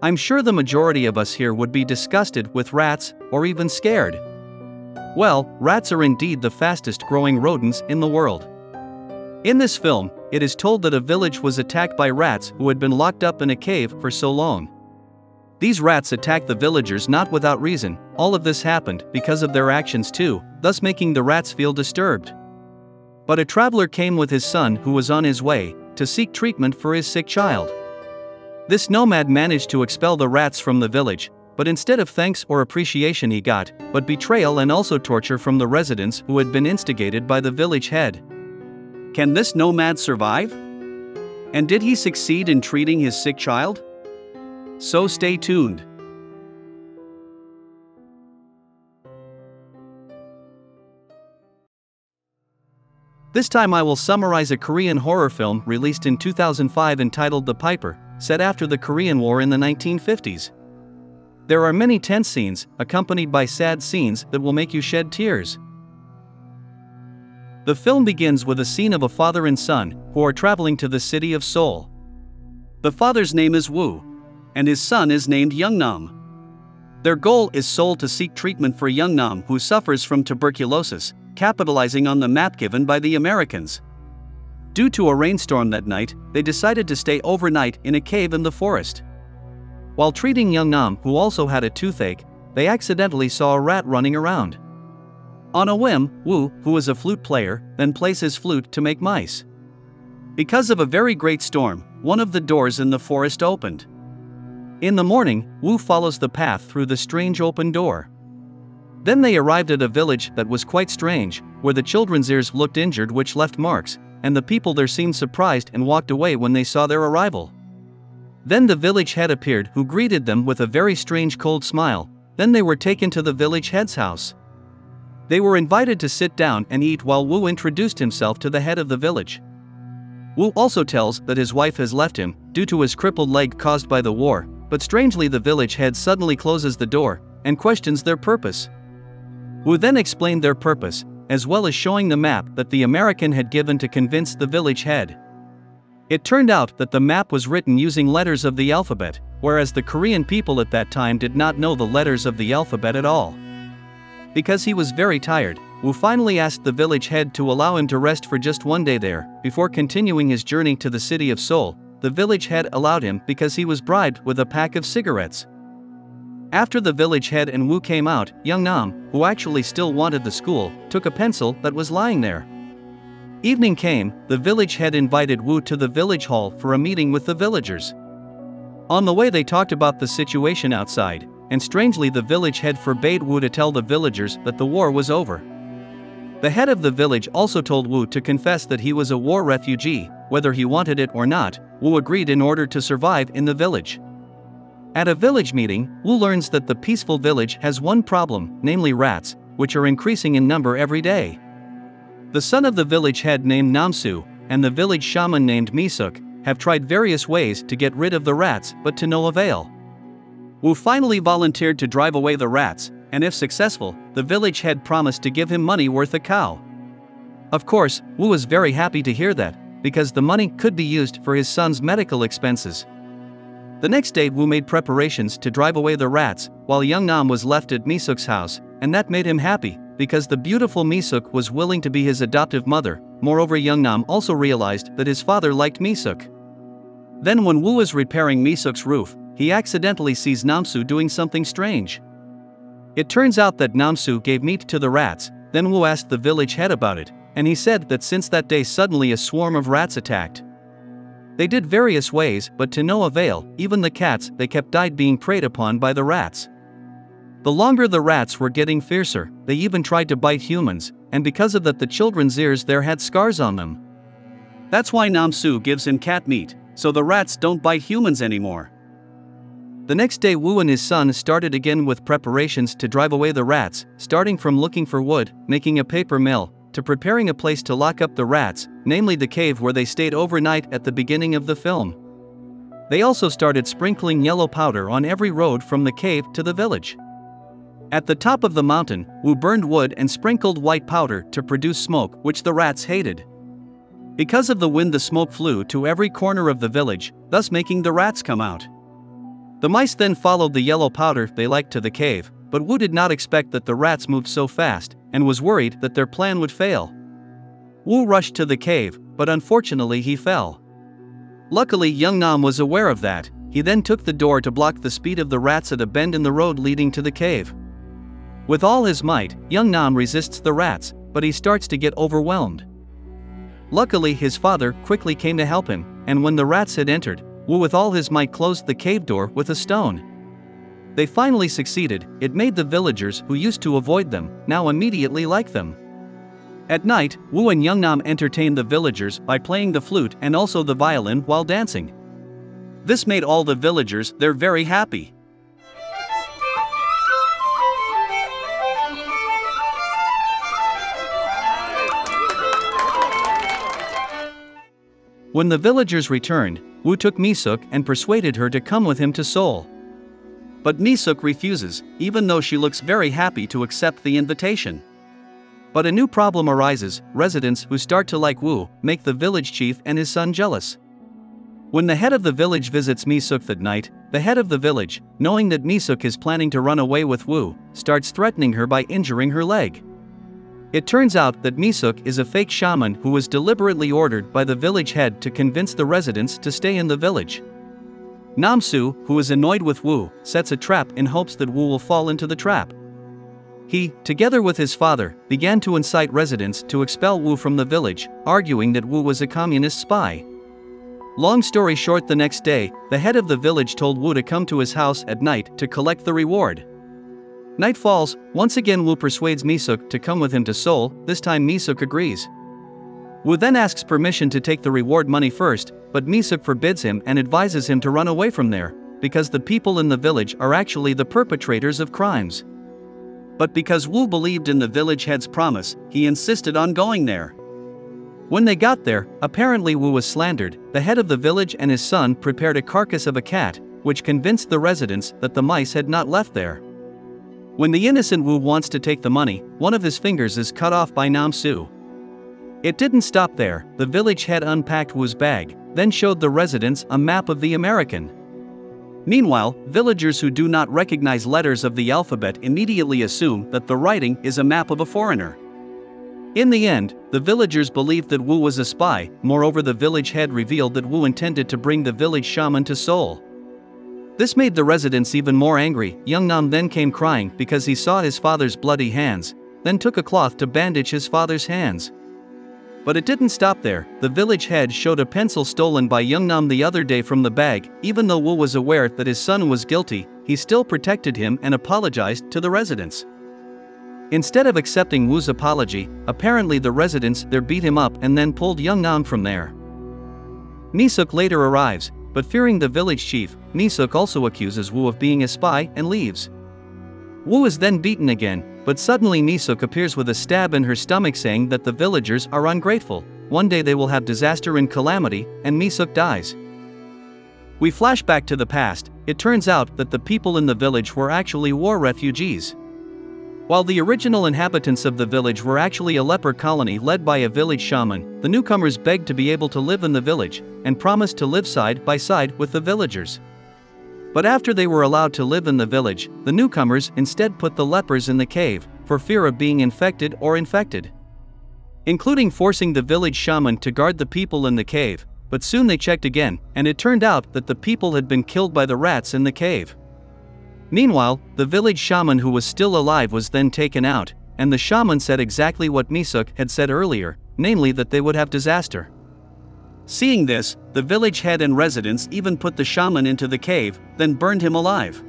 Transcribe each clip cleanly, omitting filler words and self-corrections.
I'm sure the majority of us here would be disgusted with rats, or even scared. Well, rats are indeed the fastest growing rodents in the world. In this film, it is told that a village was attacked by rats who had been locked up in a cave for so long. These rats attacked the villagers not without reason. All of this happened because of their actions too, thus making the rats feel disturbed. But a traveler came with his son who was on his way to seek treatment for his sick child. This nomad managed to expel the rats from the village, but instead of thanks or appreciation he got, but betrayal and also torture from the residents who had been instigated by the village head. Can this nomad survive? And did he succeed in treating his sick child? So stay tuned. This time I will summarize a Korean horror film released in 2005 entitled The Piper, set after the Korean War in the 1950s. There are many tense scenes, accompanied by sad scenes that will make you shed tears. The film begins with a scene of a father and son who are traveling to the city of Seoul. The father's name is Woo, and his son is named Youngnam. Their goal is Seoul to seek treatment for Youngnam who suffers from tuberculosis, capitalizing on the map given by the Americans. Due to a rainstorm that night, they decided to stay overnight in a cave in the forest. While treating Youngnam, who also had a toothache, they accidentally saw a rat running around. On a whim, Woo, who is a flute player, then plays his flute to make mice. Because of a very great storm, one of the doors in the forest opened. In the morning, Woo follows the path through the strange open door. Then they arrived at a village that was quite strange, where the children's ears looked injured which left marks, and the people there seemed surprised and walked away when they saw their arrival. Then the village head appeared who greeted them with a very strange cold smile. Then they were taken to the village head's house. They were invited to sit down and eat while Woo introduced himself to the head of the village. Woo also tells that his wife has left him due to his crippled leg caused by the war, but strangely the village head suddenly closes the door and questions their purpose. Woo then explained their purpose, as well as showing the map that the American had given to convince the village head. It turned out that the map was written using letters of the alphabet, whereas the Korean people at that time did not know the letters of the alphabet at all. Because he was very tired, Woo finally asked the village head to allow him to rest for just one day there, before continuing his journey to the city of Seoul. The village head allowed him because he was bribed with a pack of cigarettes. After the village head and Woo came out, Youngnam, who actually still wanted the school, took a pencil that was lying there. Evening came, the village head invited Woo to the village hall for a meeting with the villagers. On the way they talked about the situation outside, and strangely the village head forbade Woo to tell the villagers that the war was over. The head of the village also told Woo to confess that he was a war refugee, whether he wanted it or not. Woo agreed in order to survive in the village. At a village meeting, Woo learns that the peaceful village has one problem, namely rats, which are increasing in number every day. The son of the village head named Namsu, and the village shaman named Misuk, have tried various ways to get rid of the rats, but to no avail. Woo finally volunteered to drive away the rats, and if successful, the village head promised to give him money worth a cow. Of course, Woo was very happy to hear that, because the money could be used for his son's medical expenses. The next day Woo made preparations to drive away the rats, while Youngnam was left at Misuk's house, and that made him happy, because the beautiful Misuk was willing to be his adoptive mother. Moreover, Youngnam also realized that his father liked Misuk. Then when Woo is repairing Misuk's roof, he accidentally sees Namsu doing something strange. It turns out that Namsu gave meat to the rats. Then Woo asked the village head about it, and he said that since that day suddenly a swarm of rats attacked. They did various ways, but to no avail. Even the cats they kept died being preyed upon by the rats. The longer the rats were getting fiercer, they even tried to bite humans, and because of that the children's ears there had scars on them. That's why Namsu gives him cat meat, so the rats don't bite humans anymore. The next day Woo and his son started again with preparations to drive away the rats, starting from looking for wood, making a paper mill, to preparing a place to lock up the rats, namely the cave where they stayed overnight at the beginning of the film. They also started sprinkling yellow powder on every road from the cave to the village. At the top of the mountain, Woo burned wood and sprinkled white powder to produce smoke, which the rats hated. Because of the wind the smoke flew to every corner of the village, thus making the rats come out. The mice then followed the yellow powder they liked to the cave, but Wu did not expect that the rats moved so fast, and was worried that their plan would fail. Wu rushed to the cave, but unfortunately he fell. Luckily young Nam was aware of that. He then took the door to block the speed of the rats at a bend in the road leading to the cave. With all his might, young Nam resists the rats, but he starts to get overwhelmed. Luckily his father quickly came to help him, and when the rats had entered, Wu with all his might closed the cave door with a stone. They finally succeeded. It made the villagers who used to avoid them now immediately like them. At night, Wu and young Nam entertained the villagers by playing the flute and also the violin while dancing. This made all the villagers there very happy. When the villagers returned, Wu took Misuk and persuaded her to come with him to Seoul. But Misuk refuses, even though she looks very happy to accept the invitation. But a new problem arises. Residents who start to like Wu make the village chief and his son jealous. When the head of the village visits Misuk that night, the head of the village, knowing that Misuk is planning to run away with Wu, starts threatening her by injuring her leg. It turns out that Misuk is a fake shaman who was deliberately ordered by the village head to convince the residents to stay in the village. Namsu, who is annoyed with Wu, sets a trap in hopes that Wu will fall into the trap. He, together with his father, began to incite residents to expel Wu from the village, arguing that Wu was a communist spy. Long story short, the next day, the head of the village told Wu to come to his house at night to collect the reward. Night falls. Once again Wu persuades Misuk to come with him to Seoul. This time Misuk agrees. Wu then asks permission to take the reward money first, but Misuk forbids him and advises him to run away from there, because the people in the village are actually the perpetrators of crimes. But because Wu believed in the village head's promise, he insisted on going there. When they got there, apparently Wu was slandered. The head of the village and his son prepared a carcass of a cat, which convinced the residents that the mice had not left there. When the innocent Wu wants to take the money, one of his fingers is cut off by Namsu. It didn't stop there. The village head unpacked Wu's bag, then showed the residents a map of the American. Meanwhile, villagers who do not recognize letters of the alphabet immediately assume that the writing is a map of a foreigner. In the end, the villagers believed that Wu was a spy. Moreover, the village head revealed that Wu intended to bring the village shaman to Seoul. This made the residents even more angry. Young Nam then came crying because he saw his father's bloody hands, then took a cloth to bandage his father's hands. But it didn't stop there. The village head showed a pencil stolen by young Nam the other day from the bag. Even though Wu was aware that his son was guilty, he still protected him and apologized to the residents. Instead of accepting Wu's apology, apparently the residents there beat him up and then pulled young Nam from there. Misuk later arrives, but fearing the village chief, Misuk also accuses Wu of being a spy and leaves. Wu is then beaten again, but suddenly Misuk appears with a stab in her stomach saying that the villagers are ungrateful. One day they will have disaster and calamity, and Misuk dies. We flash back to the past. It turns out that the people in the village were actually war refugees. While the original inhabitants of the village were actually a leper colony led by a village shaman, the newcomers begged to be able to live in the village, and promised to live side by side with the villagers. But after they were allowed to live in the village, the newcomers instead put the lepers in the cave, for fear of being infected or infected. Including forcing the village shaman to guard the people in the cave, but soon they checked again, and it turned out that the people had been killed by the rats in the cave. Meanwhile, the village shaman who was still alive was then taken out, and the shaman said exactly what Misuk had said earlier, namely that they would have disaster. Seeing this, the village head and residents even put the shaman into the cave, then burned him alive.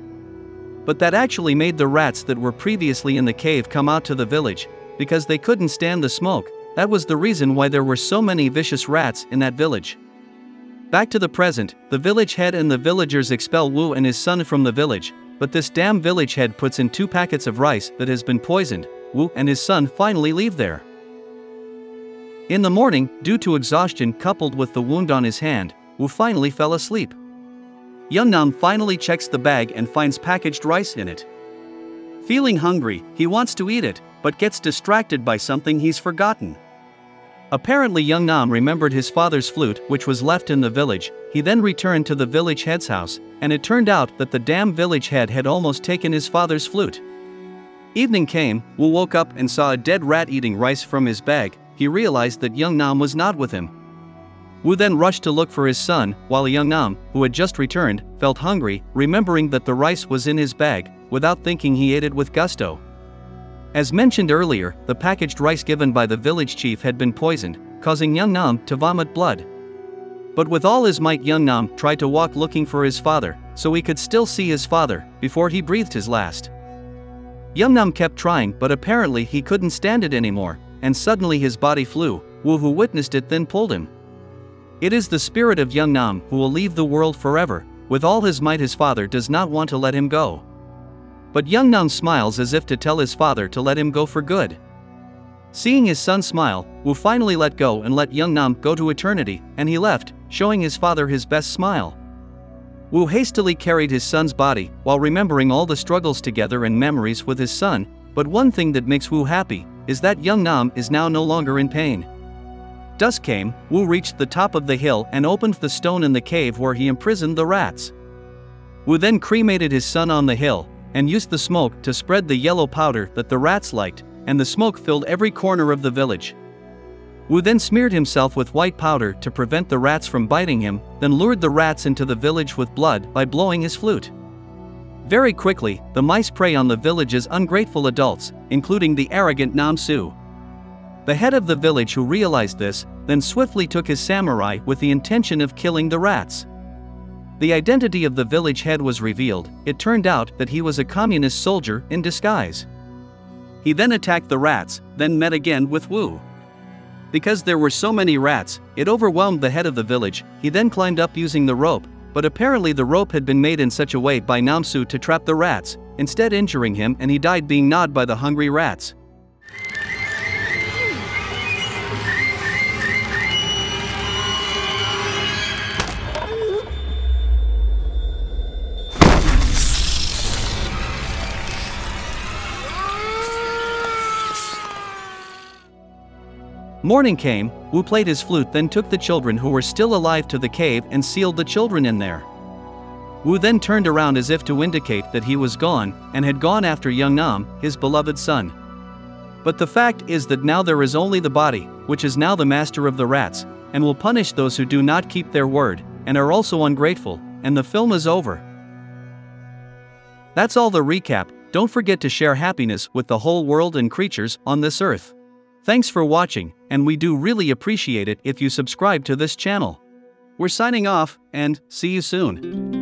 But that actually made the rats that were previously in the cave come out to the village, because they couldn't stand the smoke. That was the reason why there were so many vicious rats in that village. Back to the present, the village head and the villagers expel Wu and his son from the village, but this damn village head puts in 2 packets of rice that has been poisoned. Wu and his son finally leave there. In the morning, due to exhaustion coupled with the wound on his hand, Wu finally fell asleep. Young Nam finally checks the bag and finds packaged rice in it. Feeling hungry, he wants to eat it, but gets distracted by something he's forgotten. Apparently young Nam remembered his father's flute which was left in the village. He then returned to the village head's house, and it turned out that the damn village head had almost taken his father's flute. Evening came, Wu woke up and saw a dead rat eating rice from his bag. He realized that young Nam was not with him. Wu then rushed to look for his son, while young Nam, who had just returned, felt hungry, remembering that the rice was in his bag. Without thinking he ate it with gusto. As mentioned earlier, the packaged rice given by the village chief had been poisoned, causing young Nam to vomit blood. But with all his might young Nam tried to walk looking for his father, so he could still see his father, before he breathed his last. Young Nam kept trying, but apparently he couldn't stand it anymore, and suddenly his body flew. Wu, who witnessed it, then pulled him. It is the spirit of young Nam who will leave the world forever. With all his might his father does not want to let him go. But young Nam smiles as if to tell his father to let him go for good. Seeing his son smile, Wu finally let go and let young Nam go to eternity, and he left, showing his father his best smile. Wu hastily carried his son's body, while remembering all the struggles together and memories with his son, but one thing that makes Wu happy, is that young Nam is now no longer in pain. Dusk came, Wu reached the top of the hill and opened the stone in the cave where he imprisoned the rats. Wu then cremated his son on the hill, and used the smoke to spread the yellow powder that the rats liked, and the smoke filled every corner of the village. Wu then smeared himself with white powder to prevent the rats from biting him, then lured the rats into the village with blood by blowing his flute. Very quickly, the mice prey on the village's ungrateful adults, including the arrogant Nam Su. The head of the village, who realized this, then swiftly took his samurai with the intention of killing the rats. The identity of the village head was revealed. It turned out that he was a communist soldier in disguise. He then attacked the rats, then met again with Wu. Because there were so many rats, it overwhelmed the head of the village. He then climbed up using the rope, but apparently the rope had been made in such a way by Namsu to trap the rats, instead injuring him, and he died being gnawed by the hungry rats. Morning came, Wu played his flute, then took the children who were still alive to the cave and sealed the children in there. Wu then turned around as if to indicate that he was gone, and had gone after young Nam, his beloved son. But the fact is that now there is only the body, which is now the master of the rats, and will punish those who do not keep their word, and are also ungrateful, and the film is over. That's all the recap. Don't forget to share happiness with the whole world and creatures on this earth. Thanks for watching, and we do really appreciate it if you subscribe to this channel. We're signing off, and see you soon.